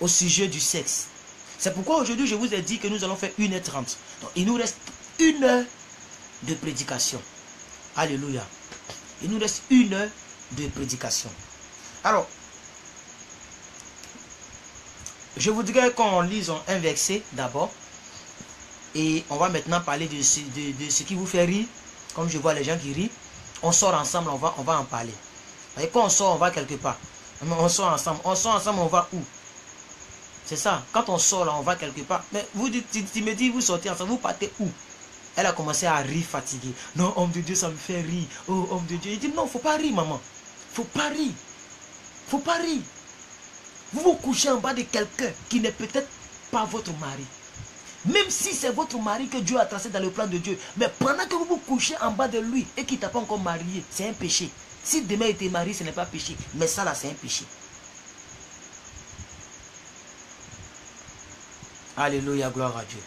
au sujet du sexe. C'est pourquoi aujourd'hui, je vous ai dit que nous allons faire 1h30. Donc, il nous reste 1 heure de prédication. Alléluia. Il nous reste 1 heure de prédication. Alors, je voudrais qu'on lise un verset d'abord. Et on va maintenant parler de ce qui vous fait rire. Comme je vois les gens qui rient. On sort ensemble, on va en parler. Et quand on sort, on va quelque part. On sort ensemble. On sort ensemble, on va où? C'est ça. Quand on sort là, on va quelque part. Mais vous dites, tu me dis, vous sortez ensemble, vous partez où? Elle a commencé à rire fatiguée. Non, homme de Dieu, ça me fait rire. Oh, homme de Dieu. Il dit, non, faut pas rire, maman. Faut pas rire. Faut pas rire. Vous vous couchez en bas de quelqu'un qui n'est peut-être pas votre mari. Même si c'est votre mari que Dieu a tracé dans le plan de Dieu. Mais pendant que vous vous couchez en bas de lui et qu'il ne t'a pas encore marié, c'est un péché. Si demain il était marié, ce n'est pas péché. Mais ça là, c'est un péché. Alléluia, gloire à Dieu.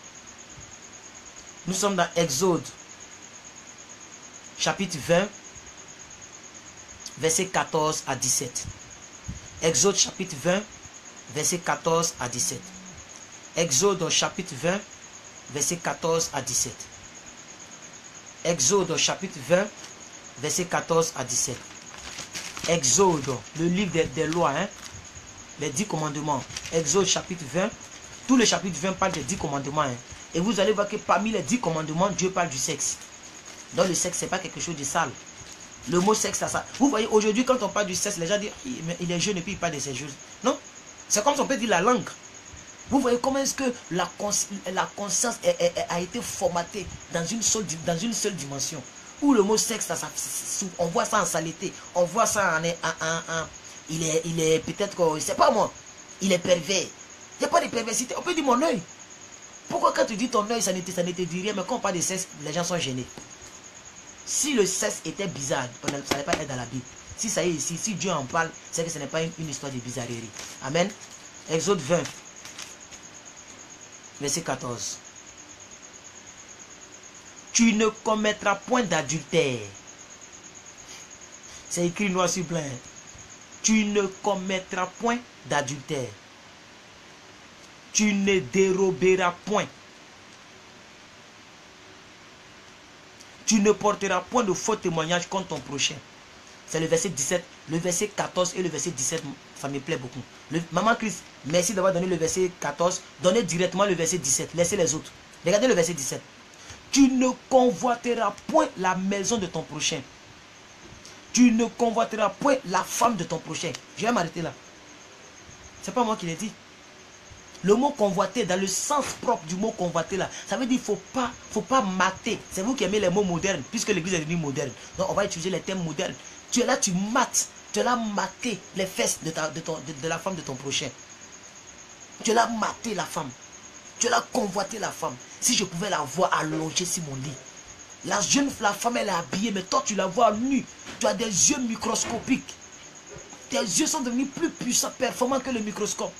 Nous sommes dans Exode, chapitre 20, verset 14 à 17. Exode, chapitre 20, verset 14 à 17. Exode, chapitre 20, verset 14 à 17. Exode, chapitre 20, verset 14 à 17. Exode, le livre des lois, hein, les 10 commandements. Exode, chapitre 20. Tout le chapitre 20 parle des 10 commandements. Hein. Et vous allez voir que parmi les 10 commandements, Dieu parle du sexe. Donc le sexe, ce n'est pas quelque chose de sale. Le mot sexe, ça. Vous voyez, aujourd'hui, quand on parle du sexe, les gens disent, mais il est jeune et puis il parle de ces choses. Non. C'est comme si on peut dire la langue. Vous voyez comment est-ce que la conscience a été formatée dans une seule dimension. Où le mot sexe, on voit ça en saleté. On voit ça en il est peut-être, je ne sais pas moi, il est pervers. Il n'y a pas de perversité. On peut dire mon œil. Pourquoi quand tu dis ton œil, ça ne te dit rien, mais quand on parle de sexe, les gens sont gênés. Si le sexe était bizarre, ça n'allait pas être dans la Bible. Si ça y est ici, si Dieu en parle, c'est que ce n'est pas une histoire de bizarrerie. Amen. Exode 20, verset 14. Tu ne commettras point d'adultère. C'est écrit noir sur blanc. Tu ne commettras point d'adultère. Tu ne déroberas point. Tu ne porteras point de faux témoignages contre ton prochain. C'est le verset 17, le verset 14 et le verset 17, ça me plaît beaucoup. Maman Christ, merci d'avoir donné le verset 14. Donnez directement le verset 17. Laissez les autres. Regardez le verset 17. Tu ne convoiteras point la maison de ton prochain. Tu ne convoiteras point la femme de ton prochain. Je vais m'arrêter là. C'est pas moi qui l'ai dit. Le mot convoiter, dans le sens propre du mot convoiter là, ça veut dire qu'il ne faut pas mater. C'est vous qui aimez les mots modernes, puisque l'église est devenue moderne. Donc on va utiliser les termes modernes. Tu es là, tu mates. Tu es là mater les fesses de la femme de ton prochain. Tu es là mater la femme. Tu l'as convoité la femme. Si je pouvais la voir allongée sur mon lit. La femme elle est habillée, mais toi tu la vois nue. Tu as des yeux microscopiques. Tes yeux sont devenus plus puissants, performants que le microscope.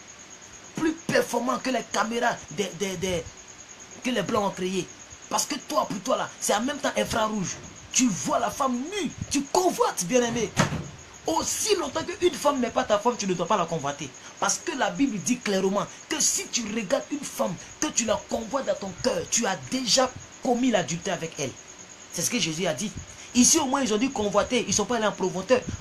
Plus performants que les caméras que les blancs ont créées. Parce que toi, pour toi là, c'est en même temps infrarouge. Tu vois la femme nue, tu convoites, bien-aimé. Aussi longtemps qu'une femme n'est pas ta femme, tu ne dois pas la convoiter. Parce que la Bible dit clairement que si tu regardes une femme, que tu la convoites dans ton cœur, tu as déjà commis l'adultère avec elle. C'est ce que Jésus a dit. Ici au moins ils ont dit convoiter, ils ne sont pas allés en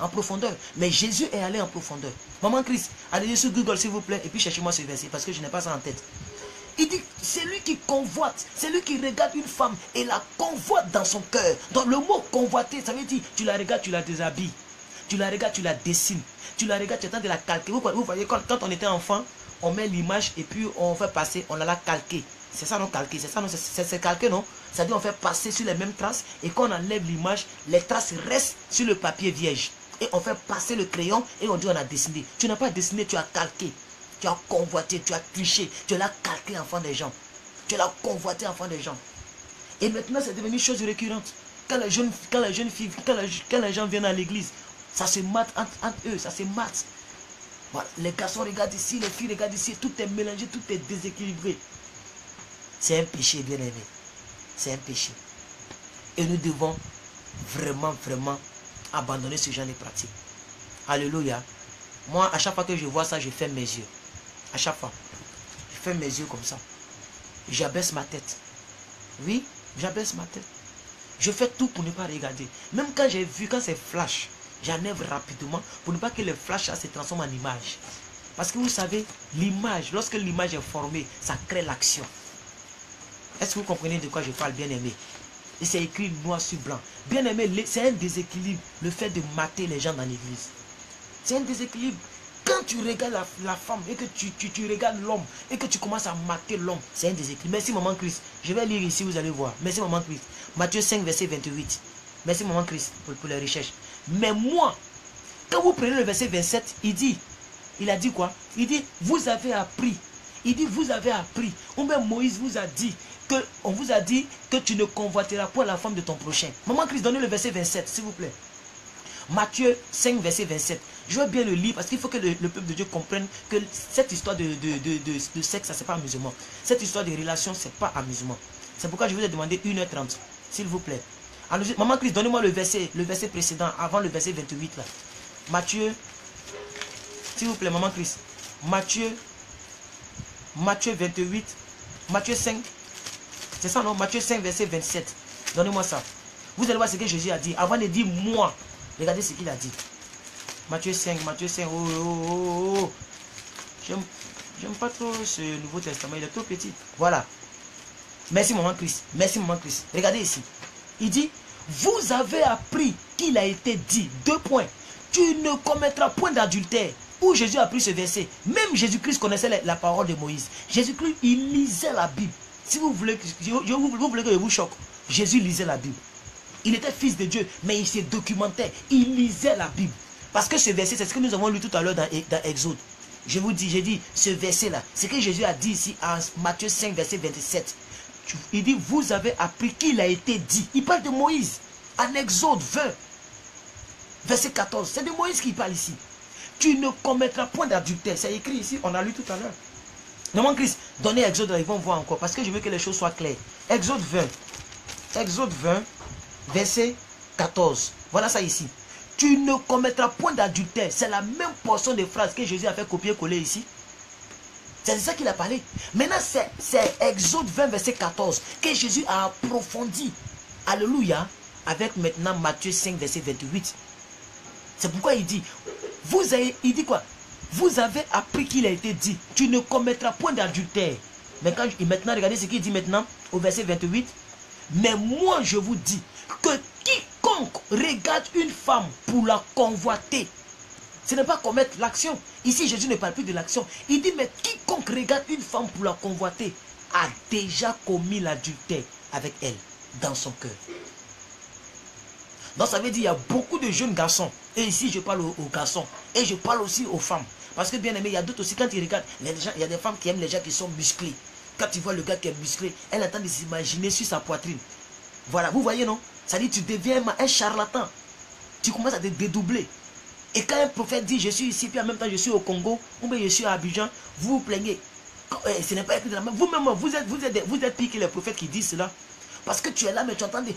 profondeur. Mais Jésus est allé en profondeur. Maman Christ, allez sur Google s'il vous plaît, et puis cherchez-moi ce verset, parce que je n'ai pas ça en tête. Il dit, c'est lui qui convoite, c'est lui qui regarde une femme et la convoite dans son cœur. Donc le mot convoiter, ça veut dire, tu la regardes, tu la déshabilles. Tu la regardes, tu la dessines. Tu la regardes, tu attends de la calquer. Vous voyez, quand on était enfant, on met l'image et puis on fait passer, on la calquer. C'est ça non calquer, c'est ça non, c'est calquer non. C'est-à-dire on fait passer sur les mêmes traces et quand on enlève l'image, les traces restent sur le papier vierge. Et on fait passer le crayon et on dit on a dessiné. Tu n'as pas dessiné, tu as calqué. Tu as convoité, tu as triché, tu l'as calqué enfant des gens. Tu l'as convoité enfant des gens. Et maintenant c'est devenu chose récurrente. Quand les jeunes filles, quand les gens viennent à l'église, ça se mate entre eux, ça se mate. Voilà. Les garçons regardent ici, les filles regardent ici, tout est mélangé, tout est déséquilibré. C'est un péché, bien aimé. C'est un péché. Et nous devons vraiment, vraiment abandonner ce genre de pratique. Alléluia. Moi, à chaque fois que je vois ça, je ferme mes yeux. À chaque fois. Je ferme mes yeux comme ça. J'abaisse ma tête. Oui, j'abaisse ma tête. Je fais tout pour ne pas regarder. Même quand j'ai vu, quand c'est flash, j'enlève rapidement pour ne pas que le flash se transforme en image. Parce que vous savez, l'image, lorsque l'image est formée, ça crée l'action. Est-ce que vous comprenez de quoi je parle, bien-aimé? Et c'est écrit noir sur blanc. Bien-aimé, c'est un déséquilibre, le fait de mater les gens dans l'église. C'est un déséquilibre. Quand tu regardes la femme et que tu regardes l'homme et que tu commences à mater l'homme, c'est un déséquilibre. Merci maman Christ. Je vais lire ici, vous allez voir. Merci maman Christ. Matthieu 5, verset 28. Merci maman Christ pour les recherches. Mais moi, quand vous prenez le verset 27, il a dit quoi? Il dit, vous avez appris. Il dit, vous avez appris. Ou bien Moïse vous a dit on vous a dit que tu ne convoiteras pas la femme de ton prochain. Maman Christ, donnez le verset 27, s'il vous plaît. Matthieu 5, verset 27. Je vais bien le lire parce qu'il faut que le peuple de Dieu comprenne que cette histoire de sexe, ça c'est pas amusement. Cette histoire de relation, c'est pas amusement. C'est pourquoi je vous ai demandé 1h30, s'il vous plaît. Alors, maman Christ, donnez-moi le verset précédent, avant le verset 28 là. Matthieu, s'il vous plaît, maman Christ. Matthieu 28, Matthieu 5, c'est ça non? Matthieu 5, verset 27. Donnez-moi ça. Vous allez voir ce que Jésus a dit. Avant de dire moi, regardez ce qu'il a dit. Matthieu 5, oh. J'aime pas trop ce Nouveau Testament, il est trop petit. Voilà. Merci maman Christ. Merci maman Christ. Regardez ici. Il dit, vous avez appris qu'il a été dit, 2 points. Tu ne commettras point d'adultère. Où Jésus a pris ce verset. Même Jésus-Christ connaissait la parole de Moïse. Jésus-Christ, il lisait la Bible. Si vous voulez que je vous choque, Jésus lisait la Bible. Il était fils de Dieu, mais il se documentait. Il lisait la Bible. Parce que ce verset, c'est ce que nous avons lu tout à l'heure dans Exode. Je vous dis, j'ai dit, ce verset-là, c'est ce que Jésus a dit ici en Matthieu 5, verset 27. Il dit, vous avez appris qu'il a été dit. Il parle de Moïse. En Exode 20, verset 14. C'est de Moïse qui parle ici. Tu ne commettras point d'adultère. C'est écrit ici, on a lu tout à l'heure. Maman Christ, donnez Exode, ils vont voir encore. Parce que je veux que les choses soient claires. Exode 20, verset 14. Voilà ça ici. Tu ne commettras point d'adultère. C'est la même portion de phrase que Jésus a fait copier-coller ici. C'est ça qu'il a parlé. Maintenant, c'est Exode 20, verset 14 que Jésus a approfondi. Alléluia. Avec maintenant Matthieu 5, verset 28. C'est pourquoi il dit, il dit quoi? Vous avez appris qu'il a été dit, tu ne commettras point d'adultère. Mais maintenant, regardez ce qu'il dit maintenant au verset 28. Mais moi, je vous dis que quiconque regarde une femme pour la convoiter, ce n'est pas commettre l'action. Ici, Jésus ne parle plus de l'action. Il dit, mais quiconque regarde une femme pour la convoiter a déjà commis l'adultère avec elle dans son cœur. Donc, ça veut dire qu'il y a beaucoup de jeunes garçons. Et ici, je parle aux garçons. Et je parle aussi aux femmes. Parce que bien aimé, il y a d'autres aussi, quand ils regardent, il y a des femmes qui aiment les gens qui sont musclés. Quand tu vois le gars qui est musclé, elle attend de s'imaginer sur sa poitrine. Voilà, vous voyez, non? Ça dit, tu deviens un charlatan. Tu commences à te dédoubler. Et quand un prophète dit, je suis ici, puis en même temps, je suis au Congo, ou bien je suis à Abidjan, vous vous plaignez. Ce n'est pas écrit dans la main. Vous-même, vous êtes pire que les prophètes qui disent cela. Parce que tu es là, mais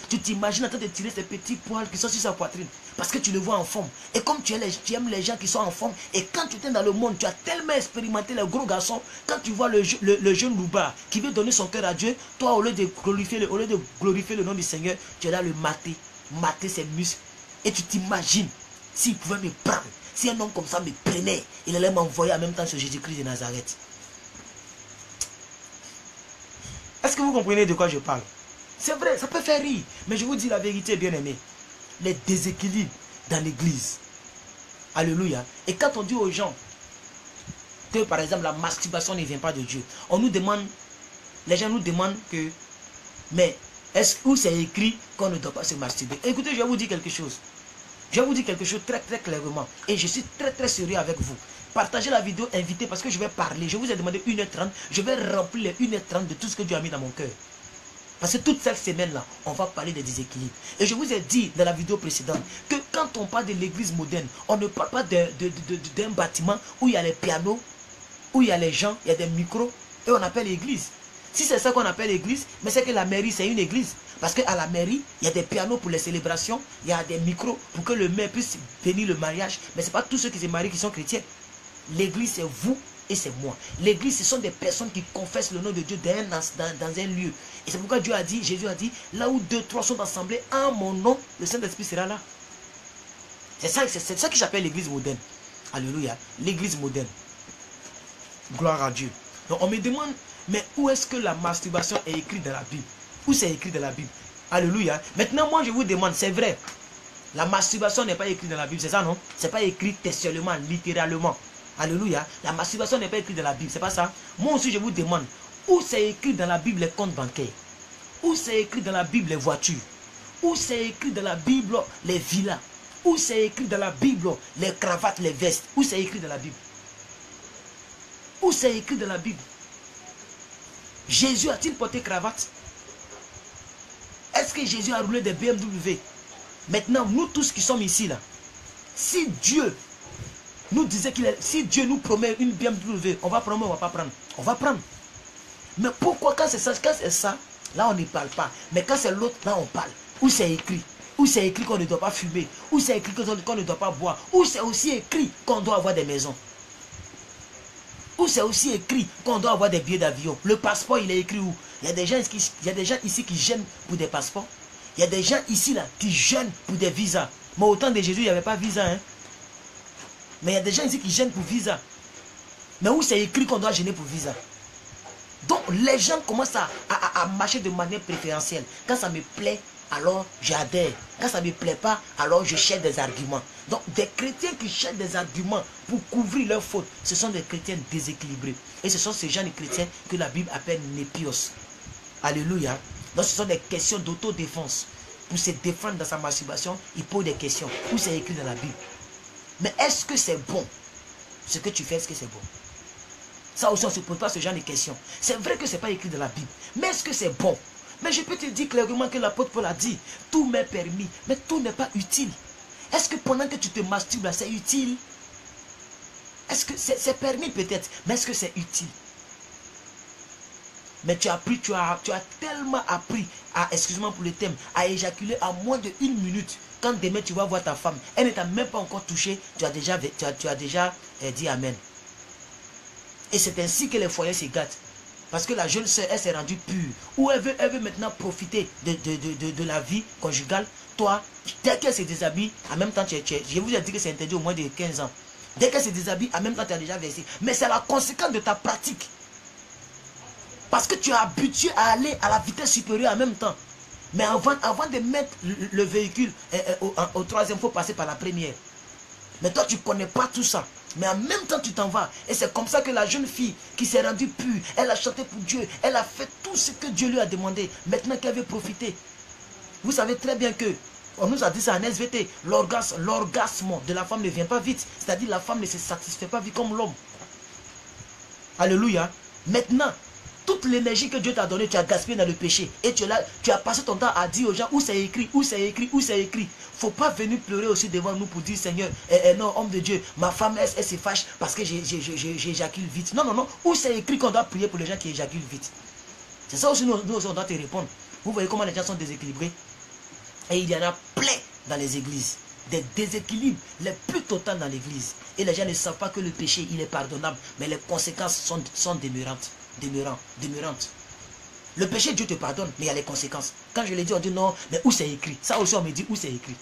tu t'imagines en train de tirer ces petits poils qui sont sur sa poitrine. Parce que tu le vois en forme. Et comme tu aimes les gens qui sont en forme, et quand tu es dans le monde, tu as tellement expérimenté les gros garçons, quand tu vois le jeune loupard qui veut donner son cœur à Dieu, toi, au lieu de glorifier le nom du Seigneur, tu es là le mater ses muscles. Et tu t'imagines, s'il pouvait me prendre, si un homme comme ça me prenait, il allait m'envoyer en même temps sur Jésus-Christ de Nazareth. Est-ce que vous comprenez de quoi je parle? C'est vrai, ça peut faire rire. Mais je vous dis la vérité, bien aimé. Les déséquilibres dans l'église. Alléluia. Et quand on dit aux gens que, par exemple, la masturbation ne vient pas de Dieu, on nous demande, les gens nous demandent que, mais où c'est écrit qu'on ne doit pas se masturber? Écoutez, je vais vous dire quelque chose. Je vais vous dire quelque chose très très clairement. Et je suis très très sérieux avec vous. Partagez la vidéo, invitez, parce que je vais parler. Je vous ai demandé 1h30. Je vais remplir les 1h30 de tout ce que Dieu a mis dans mon cœur. Parce que toute cette semaine-là, on va parler des déséquilibres. Et je vous ai dit dans la vidéo précédente que quand on parle de l'église moderne, on ne parle pas d'un bâtiment où il y a les pianos, où il y a les gens, il y a des micros, et on appelle l'église. Si c'est ça qu'on appelle l'église, mais c'est que la mairie, c'est une église. Parce qu'à la mairie, il y a des pianos pour les célébrations, il y a des micros pour que le maire puisse bénir le mariage. Mais ce n'est pas tous ceux qui se marient qui sont chrétiens. L'église, c'est vous et c'est moi. L'église, ce sont des personnes qui confessent le nom de Dieu dans un lieu. Et c'est pourquoi Dieu a dit, Jésus a dit, là où 2, 3 sont assemblés en mon nom, le Saint-Esprit sera là. C'est ça qui s'appelle l'église moderne. Alléluia. L'église moderne. Gloire à Dieu. Donc on me demande, mais où est-ce que la masturbation est écrite dans la Bible? Où c'est écrit dans la Bible? Alléluia. Maintenant, moi je vous demande, c'est vrai, la masturbation n'est pas écrite dans la Bible, c'est ça, non? C'est pas écrit textuellement, littéralement. Alléluia. La masturbation n'est pas écrite dans la Bible, c'est pas ça? Moi aussi je vous demande, où c'est écrit dans la Bible les comptes bancaires? Où c'est écrit dans la Bible les voitures? Où c'est écrit dans la Bible les villas? Où c'est écrit dans la Bible les cravates, les vestes? Où c'est écrit dans la Bible? Où c'est écrit dans la Bible? Jésus a-t-il porté cravate? Est-ce que Jésus a roulé des BMW? Maintenant, nous tous qui sommes ici, là, si Dieu nous disait si Dieu nous promet une BMW, on va prendre ou on ne va pas prendre? On va prendre. Mais pourquoi quand c'est ça, là on ne parle pas. Mais quand c'est l'autre, là on parle. Où c'est écrit? Où c'est écrit qu'on ne doit pas fumer? Où c'est écrit qu'on ne doit pas boire? Où c'est aussi écrit qu'on doit avoir des maisons? Où c'est aussi écrit qu'on doit avoir des billets d'avion? Le passeport, il est écrit où? Il y a des gens ici qui gênent pour des passeports. Il y a des gens ici là qui gênent pour des visas. Mais au temps de Jésus, il n'y avait pas de visa. Hein? Mais il y a des gens ici qui gênent pour visa. Mais où c'est écrit qu'on doit gêner pour visa? Donc les gens commencent à marcher de manière préférentielle. Quand ça me plaît, alors j'adhère. Quand ça ne me plaît pas, alors je cherche des arguments. Donc des chrétiens qui cherchent des arguments pour couvrir leurs fautes, ce sont des chrétiens déséquilibrés. Et ce sont ces gens de chrétiens que la Bible appelle népios. Alléluia. Donc ce sont des questions d'autodéfense. Pour se défendre dans sa masturbation, il pose des questions. Où c'est écrit dans la Bible? Mais est-ce que c'est bon? Ce que tu fais, est-ce que c'est bon? Ça aussi, on ne se pose pas ce genre de questions. C'est vrai que ce n'est pas écrit dans la Bible. Mais est-ce que c'est bon? Mais je peux te dire clairement que l'apôtre Paul a dit, tout m'est permis, mais tout n'est pas utile. Est-ce que pendant que tu te masturbes, c'est utile? Est-ce que c'est permis peut-être, mais est-ce que c'est utile? Mais tu as tellement appris à, excuse-moi pour le thème, à éjaculer en moins de 1 minute. Quand demain tu vas voir ta femme, elle ne t'a même pas encore touché, tu as déjà dit Amen. Et c'est ainsi que les foyers se gâtent. Parce que la jeune sœur, elle s'est rendue pure. Ou elle veut maintenant profiter de la vie conjugale. Toi, dès qu'elle se déshabille, en même temps, je vous ai dit que c'est interdit au moins de 15 ans. Dès qu'elle se déshabille, en même temps, tu as déjà versé. Mais c'est la conséquence de ta pratique. Parce que tu es habitué à aller à la vitesse supérieure en même temps. Mais avant de mettre le véhicule au troisième, il faut passer par la première. Mais toi, tu ne connais pas tout ça. Mais en même temps, tu t'en vas. Et c'est comme ça que la jeune fille qui s'est rendue pure, elle a chanté pour Dieu. Elle a fait tout ce que Dieu lui a demandé. Maintenant qu'elle veut profiter. Vous savez très bien que, on nous a dit ça en SVT, l'orgasme de la femme ne vient pas vite. C'est-à-dire la femme ne se satisfait pas vite comme l'homme. Alléluia. Maintenant, Toute l'énergie que Dieu t'a donnée, tu as gaspillé dans le péché. Et tu as passé ton temps à dire aux gens où c'est écrit, où c'est écrit, où c'est écrit. Faut pas venir pleurer aussi devant nous pour dire Seigneur, non, homme de Dieu, ma femme, elle se fâche parce que j'éjacule vite. Non, non, non. Où c'est écrit qu'on doit prier pour les gens qui éjaculent vite. C'est ça aussi, nous on doit te répondre. Vous voyez comment les gens sont déséquilibrés. Et il y en a plein dans les églises. Des déséquilibres les plus totaux dans l'église. Et les gens ne savent pas que le péché, il est pardonnable. Mais les conséquences sont demeurantes. Le péché, Dieu te pardonne, mais il y a les conséquences. Quand je l'ai dit, on dit non, mais où c'est écrit? Ça aussi, on me dit où c'est écrit.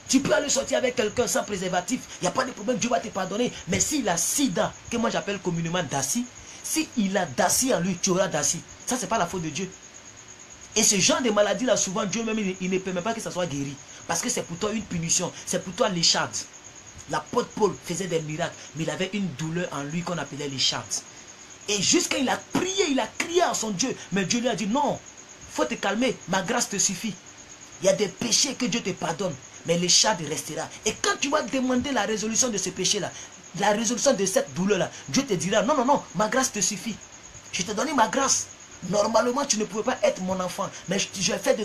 Tu peux aller sortir avec quelqu'un sans préservatif, il n'y a pas de problème, Dieu va te pardonner. Mais s'il a sida, que moi j'appelle communément Dassi, s'il a Dassi en lui, tu auras Dassi. Ça, c'est pas la faute de Dieu. Et ce genre de maladie là, souvent, Dieu même, il ne permet pas que ça soit guéri. Parce que c'est pour toi une punition, c'est pour toi l'écharde. L'apôtre Paul faisait des miracles, mais il avait une douleur en lui qu'on appelait l'écharde. Et jusqu'à il a crié à son Dieu. Mais Dieu lui a dit non, il faut te calmer, ma grâce te suffit. Il y a des péchés que Dieu te pardonne, mais l'écharde restera. Et quand tu vas demander la résolution de ce péché-là, la résolution de cette douleur-là, Dieu te dira non, non, non, ma grâce te suffit. Je t'ai donné ma grâce. Normalement, tu ne pouvais pas être mon enfant, mais je fais de